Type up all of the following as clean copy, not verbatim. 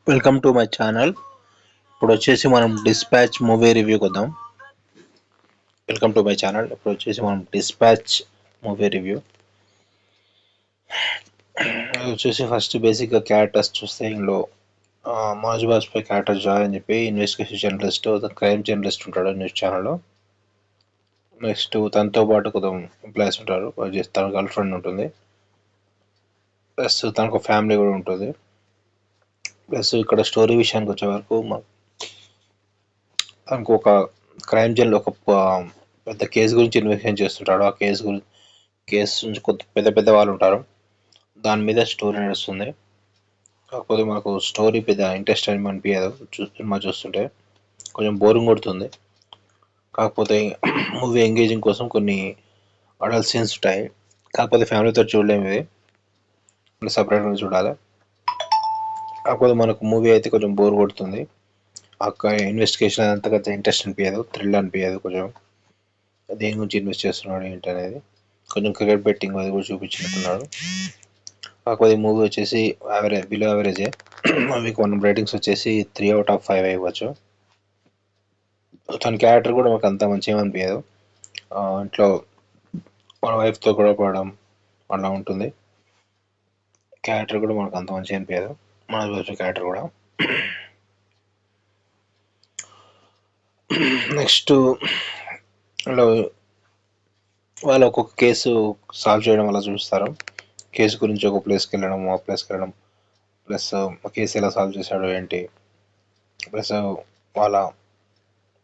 Welcome to my channel. ఇప్పుడు వచ్చేసి మనం డిస్పాచ్ మూవీ రివ్యూ కొద్దాం. Welcome to my channel. ఇప్పుడు వచ్చేసి మనం డిస్పాచ్ మూవీ రివ్యూ వచ్చేసి ఫస్ట్ బేసిక్గా క్యారెక్టర్స్ చూస్తే ఇందులో మనోజ్ బాజ్పేయి క్యారెక్టర్ జాయ్ అని చెప్పి ఇన్వెస్టిగేషన్ జర్నలిస్ట్, క్రైమ్ జర్నలిస్ట్ ఉంటాడు న్యూస్ ఛానల్లో. నెక్స్ట్ తనతో పాటు కొంచెం ఎంప్లాయీస్ ఉంటారు, తన గర్ల్ ఫ్రెండ్ ఉంటుంది, ప్లస్ తనకు ఫ్యామిలీ కూడా ఉంటుంది. ప్లస్ ఇక్కడ స్టోరీ విషయానికి వచ్చే వరకు తనకు ఒక క్రైమ్ జర్నల్ ఒక పెద్ద కేసు గురించి ఇన్వెస్టిగేషన్ చేస్తుంటాడు. ఆ కేసు నుంచి కొంత పెద్ద పెద్ద వాళ్ళు ఉంటారు, దాని మీద స్టోరీ నడుస్తుంది. కాకపోతే మనకు స్టోరీ పెద్ద ఇంట్రెస్ట్ అని అనిపించదు. సినిమా చూస్తుంటే కొంచెం బోరింగ్ కొడుతుంది. కాకపోతే మూవీ ఎంగేజింగ్ కోసం కొన్ని అడల్ట్ సీన్స్ ఉంటాయి. కాకపోతే ఫ్యామిలీతో చూడలేము, ఇది సపరేట్గా చూడాలి. కాకపోతే మనకు మూవీ అయితే కొంచెం బోర్ కొడుతుంది. ఆ ఇన్వెస్టిగేషన్ అంతగా ఇంట్రెస్ట్ అనిపించదు, థ్రిల్ అనిపించదు. కొంచెం దేని గురించి ఇన్వెస్ట్ చేస్తున్నాడు ఏంటి అనేది కొంచెం క్రికెట్ బెట్టింగ్ అది కూడా చూపించినట్టున్నాడు. కాకపోతే మూవీ వచ్చేసి బిలో యావరేజే. మూవీకి 1 రేటింగ్స్ వచ్చేసి 3/5 ఇవ్వచ్చు. తన క్యారెక్టర్ కూడా మాకు అంత మంచిగా అనిపించదు. ఇంట్లో మన వైఫ్తో గొడవ పడడం అలా ఉంటుంది. క్యారెక్టర్ కూడా మనకు అంత మంచిగా అనిపించదు, మన క్యారెక్టర్ కూడా. నెక్స్ట్ వాళ్ళు ఒక్కొక్క కేసు సాల్వ్ చేయడం అలా చూస్తారు. కేసు గురించి ఒక ప్లేస్కి వెళ్ళడం, ఆ ప్లేస్కి వెళ్ళడం, ప్లస్ ఆ కేసు ఎలా సాల్వ్ చేశాడు ఏంటి, ప్లస్ వాళ్ళ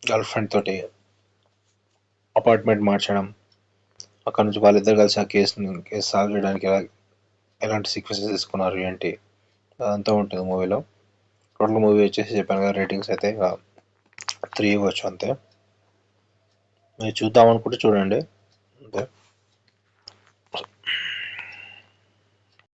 గర్ల్ ఫ్రెండ్ తోటి అపార్ట్మెంట్ మార్చడం, అక్కడ నుంచి వాళ్ళిద్దరు కలిసి ఆ కేసు సాల్వ్ చేయడానికి ఎలాంటి సీక్వెన్సెస్ తీసుకున్నారు ఏంటి, అదంతా ఉంటుంది మూవీలో. టోటల్ మూవీ వచ్చేసి చెప్పాను కదా, రేటింగ్స్ అయితే 3 ఇవ్వచ్చు అంతే. మీరు చూద్దాం అనుకుంటే చూడండి అంతే.